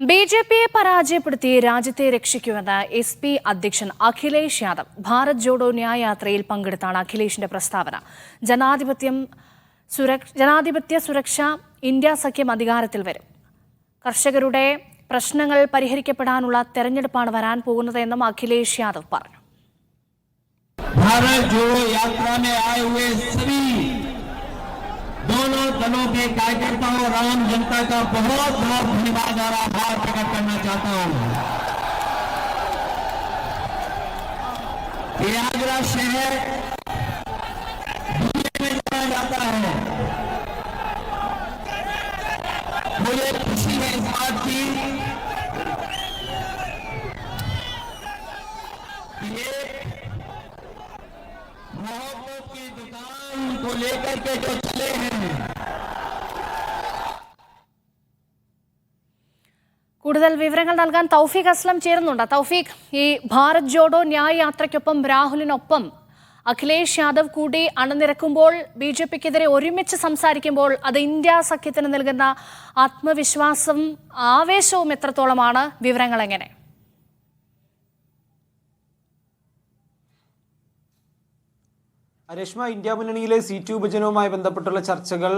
ബിജെപിയെ പരാജയപ്പെടുത്തി രാജ്യത്തെ രക്ഷിക്കുമെന്ന് എസ്.പി. അധ്യക്ഷൻ അഖിലേഷ് യാദവ്. ഭാരത് ജോഡോ ന്യായ യാത്രയിൽ പങ്കെടുത്താണ് അഖിലേഷിന്റെ പ്രസ്താവന. ജനാധിപത്യ സുരക്ഷ ഇന്ത്യ സഖ്യം അധികാരത്തിൽ വരും. കർഷകരുടെ പ്രശ്നങ്ങൾ പരിഹരിക്കപ്പെടാനുള്ള തെരഞ്ഞെടുപ്പാണ് വരാൻ പോകുന്നതെന്നും അഖിലേഷ് യാദവ് പറഞ്ഞു. भारत जोड़ो यात्रा में आए हुए सभी दोनों दलों के कार्यकर्ताओं और आम जनता का बहुत बहुत धन्यवाद और आभार प्रकट करना चाहता हूं। प्रयागराज शहर में जाना जाता है। मुझे खुशी है इस बात की मोहब्बत की दुकान को लेकर के जो चले हैं। കൂടുതൽ വിവരങ്ങൾ നൽകാൻ തൗഫീഖ് അസ്ലം ചേരുന്നുണ്ട്. തൗഫീഖ്, ഈ ഭാരത് ജോഡോ ന്യായ യാത്രയ്ക്കൊപ്പം രാഹുലിനൊപ്പം അഖിലേഷ് യാദവ് കൂടി അണിനിരക്കുമ്പോൾ ബിജെപിക്കെതിരെ ഒരുമിച്ച് സംസാരിക്കുമ്പോൾ അത് ഇന്ത്യ സഖ്യത്തിന് നൽകുന്ന ആത്മവിശ്വാസം ആവേശവും എത്രത്തോളമാണ്? വിവരങ്ങൾ എങ്ങനെ? രശ്മ, ഇന്ത്യ മുന്നണിയിലെ സീറ്റ് വിഭജനവുമായി ബന്ധപ്പെട്ടുള്ള ചർച്ചകൾ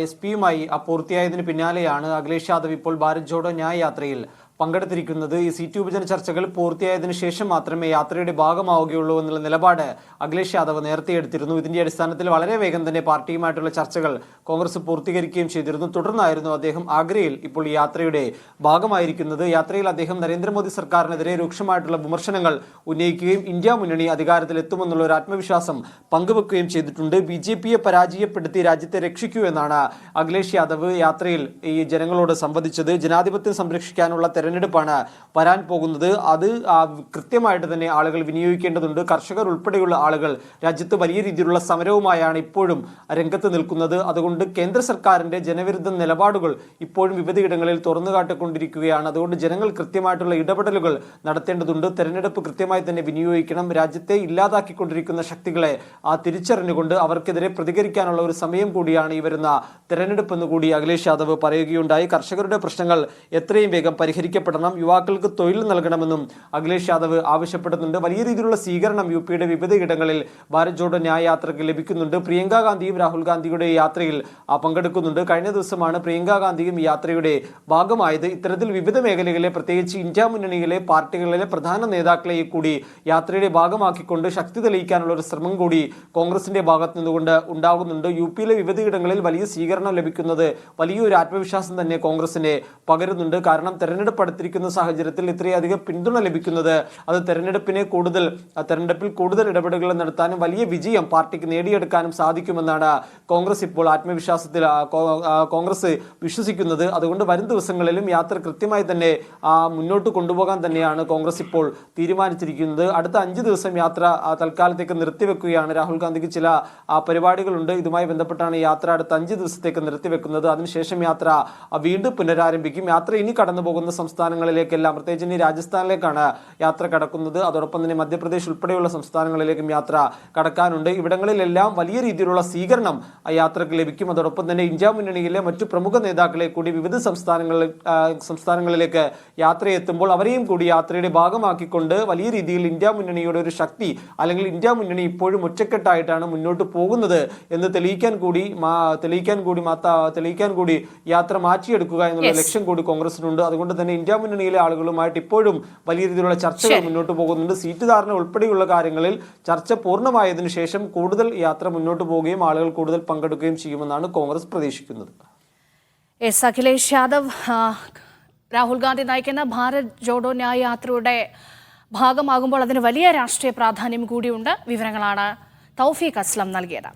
എസ്.പിയുമായി പൂർത്തിയായതിന് പിന്നാലെയാണ് അഖിലേഷ് യാദവ് ഇപ്പോൾ ഭാരത് ജോഡോ ന്യായ യാത്രയിൽ പങ്കെടുത്തിരിക്കുന്നത്. ഈ സീറ്റ് വിഭജന ചർച്ചകൾ പൂർത്തിയായതിനു ശേഷം മാത്രമേ യാത്രയുടെ ഭാഗമാവുകയുള്ളൂ എന്നുള്ള നിലപാട് അഖിലേഷ് യാദവ് നേരത്തെ എടുത്തിരുന്നു. ഇതിന്റെ അടിസ്ഥാനത്തിൽ വളരെ വേഗം തന്നെ പാർട്ടിയുമായിട്ടുള്ള ചർച്ചകൾ കോൺഗ്രസ് പൂർത്തീകരിക്കുകയും ചെയ്തിരുന്നു. തുടർന്നായിരുന്നു അദ്ദേഹം ആഗ്രയിൽ ഇപ്പോൾ ഈ യാത്രയുടെ ഭാഗമായിരിക്കുന്നത്. യാത്രയിൽ അദ്ദേഹം നരേന്ദ്രമോദി സർക്കാരിനെതിരെ രൂക്ഷമായിട്ടുള്ള വിമർശനങ്ങൾ ഉന്നയിക്കുകയും ഇന്ത്യ മുന്നണി അധികാരത്തിൽ എത്തുമെന്നുള്ള ഒരു ആത്മവിശ്വാസം പങ്കുവെക്കുകയും ചെയ്തിട്ടുണ്ട്. ബിജെപിയെ പരാജയപ്പെടുത്തി രാജ്യത്തെ രക്ഷിക്കൂ എന്നാണ് അഖിലേഷ് യാദവ് യാത്രയിൽ ഈ ജനങ്ങളോട് സംവദിച്ചത്. ജനാധിപത്യം സംരക്ഷിക്കാനുള്ള തെരഞ്ഞെടുപ്പാണ് വരാൻ പോകുന്നത്. അത് കൃത്യമായിട്ട് തന്നെ ആളുകൾ വിനിയോഗിക്കേണ്ടതുണ്ട്. കർഷകർ ഉൾപ്പെടെയുള്ള ആളുകൾ രാജ്യത്ത് വലിയ രീതിയിലുള്ള സമരവുമായാണ് ഇപ്പോഴും രംഗത്ത് നിൽക്കുന്നത്. അതുകൊണ്ട് കേന്ദ്ര സർക്കാരിന്റെ ജനവിരുദ്ധ നിലപാടുകൾ ഇപ്പോഴും വിവിധയിടങ്ങളിൽ തുറന്നുകാട്ടിക്കൊണ്ടിരിക്കുകയാണ്. അതുകൊണ്ട് ജനങ്ങൾ കൃത്യമായിട്ടുള്ള ഇടപെടലുകൾ നടത്തേണ്ടതുണ്ട്. തെരഞ്ഞെടുപ്പ് കൃത്യമായി തന്നെ വിനിയോഗിക്കണം. രാജ്യത്തെ ഇല്ലാതാക്കിക്കൊണ്ടിരിക്കുന്ന ശക്തികളെ തിരിച്ചറിഞ്ഞുകൊണ്ട് അവർക്കെതിരെ പ്രതികരിക്കാനുള്ള ഒരു സമയം കൂടിയാണ് ഈ വരുന്ന തെരഞ്ഞെടുപ്പ് എന്ന് കൂടി അഖിലേഷ് യാദവ് പറയുകയുണ്ടായി. കർഷകരുടെ പ്രശ്നങ്ങൾ എത്രയും വേഗം പരിഹരിക്കപ്പെടണം, യുവാക്കൾക്ക് തൊഴിൽ നൽകണമെന്നും അഖിലേഷ് യാദവ് ആവശ്യപ്പെടുന്നുണ്ട്. വലിയ രീതിയിലുള്ള സ്വീകരണം യുപിയുടെ വിവിധയിടങ്ങളിൽ ഭാരത് ജോഡോ ന്യായ യാത്രയ്ക്ക് ലഭിക്കുന്നുണ്ട്. പ്രിയങ്ക ഗാന്ധിയും രാഹുൽ ഗാന്ധിയുടെ യാത്രയിൽ പങ്കെടുക്കുന്നുണ്ട്. കഴിഞ്ഞ ദിവസമാണ് പ്രിയങ്ക ഗാന്ധിയും ഈ യാത്രയുടെ ഭാഗമായത്. ഇത്തരത്തിൽ വിവിധ മേഖലകളിലെ പ്രത്യേകിച്ച് ഇന്ത്യ മുന്നണിയിലെ പാർട്ടികളിലെ പ്രധാന നേതാക്കളെ കൂടി യാത്രയുടെ ഭാഗമാക്കിക്കൊണ്ട് ശക്തി തെളിയിക്കാനുള്ള ഒരു ശ്രമം കൂടി കോൺഗ്രസിന്റെ ഭാഗത്തു നിന്നുകൊണ്ട് ഉണ്ടാകുന്നുണ്ട്. യുപിയിലെ വിവിധയിടങ്ങളിൽ വലിയ സ്വീകരണം ലഭിക്കുന്നത് വലിയൊരു ആത്മവിശ്വാസം തന്നെ കോൺഗ്രസിനെ പകരുന്നുണ്ട്. കാരണം തെരഞ്ഞെടുപ്പ് അടുത്തിരിക്കുന്ന സാഹചര്യത്തിൽ ഇത്രയധികം പിന്തുണ ലഭിക്കുന്നത് അത് തെരഞ്ഞെടുപ്പിൽ കൂടുതൽ ഇടപെടലുകൾ നടത്താനും വലിയ വിജയം പാർട്ടിക്ക് നേടിയെടുക്കാനും സാധിക്കുമെന്നാണ് കോൺഗ്രസ് ഇപ്പോൾ ആത്മവിശ്വാസത്തിൽ കോൺഗ്രസ് വിശ്വസിക്കുന്നത്. അതുകൊണ്ട് വരും ദിവസങ്ങളിലും യാത്ര കൃത്യമായി തന്നെ മുന്നോട്ട് കൊണ്ടുപോകാൻ തന്നെയാണ് കോൺഗ്രസ് ഇപ്പോൾ തീരുമാനിച്ചിരിക്കുന്നത്. അടുത്ത 5 ദിവസം യാത്ര തൽക്കാലത്തേക്ക് നിർത്തിവെക്കുകയാണ്. രാഹുൽ ഗാന്ധിക്ക് ചില പരിപാടികളുണ്ട്. ഇതുമായി ബന്ധപ്പെട്ടാണ് യാത്ര അടുത്ത 5 ദിവസത്തേക്ക് നിർത്തിവെക്കുന്നത്. അതിനുശേഷം യാത്ര വീണ്ടും പുനരാരംഭിക്കും. യാത്ര ഇനി കടന്നു പോകുന്ന സംസ്ഥാനങ്ങളിലേക്കെല്ലാം, പ്രത്യേകിച്ച് ഇനി രാജസ്ഥാനിലേക്കാണ് യാത്ര കടക്കുന്നത്. അതോടൊപ്പം തന്നെ മധ്യപ്രദേശ് ഉൾപ്പെടെയുള്ള സംസ്ഥാനങ്ങളിലേക്കും യാത്ര കടക്കാനുണ്ട്. ഇവിടങ്ങളിലെല്ലാം വലിയ രീതിയിലുള്ള സ്വീകരണം യാത്രക്ക് ലഭിക്കും. അതോടൊപ്പം തന്നെ ഇന്ത്യ മുന്നണിയിലെ മറ്റു പ്രമുഖ നേതാക്കളെ കൂടി വിവിധ സംസ്ഥാനങ്ങളിലേക്ക് യാത്രയെത്തുമ്പോൾ അവരെയും കൂടി യാത്രയുടെ ഭാഗമാക്കിക്കൊണ്ട് വലിയ രീതിയിൽ ഇന്ത്യ മുന്നണിയുടെ ഒരു ശക്തി, അല്ലെങ്കിൽ ഇന്ത്യ മുന്നണി ഇപ്പോഴും ഒറ്റക്കെട്ടായിട്ടാണ് മുന്നോട്ട് പോകുന്നത് എന്ന് തെളിയിക്കാൻ കൂടി യാത്ര മാറ്റിയെടുക്കുക എന്നുള്ള ലക്ഷ്യം കൂടി കോൺഗ്രസിനുണ്ട്. അതുകൊണ്ട് തന്നെ ഇന്ത്യ മുന്നണിയിലെ ആളുകളുമായിട്ട് ഇപ്പോഴും വലിയ രീതിയിലുള്ള ചർച്ചകൾ മുന്നോട്ട് പോകുന്നുണ്ട്. സീറ്റ് ധാരണ ഉൾപ്പെടെയുള്ള കാര്യങ്ങളിൽ ചർച്ച പൂർണ്ണമായതിനു ശേഷം കൂടുതൽ യാത്ര മുന്നോട്ട് പോവുകയും ആളുകൾ കൂടുതൽ പങ്കെടുക്കുകയും ചെയ്യുമെന്നാണ് കോൺഗ്രസ് പ്രതീക്ഷിക്കുന്നത്. അഖിലേഷ് യാദവ് രാഹുൽ ഗാന്ധി നയിക്കുന്ന ഭാരത് ജോഡോ ന്യായ യാത്രയുടെ ഭാഗമാകുമ്പോൾ അതിന് വലിയ രാഷ്ട്രീയ പ്രാധാന്യം കൂടിയുണ്ട്. വിവരങ്ങളാണ് തൗഫീഖ് അസ്ലം നൽകിയത്.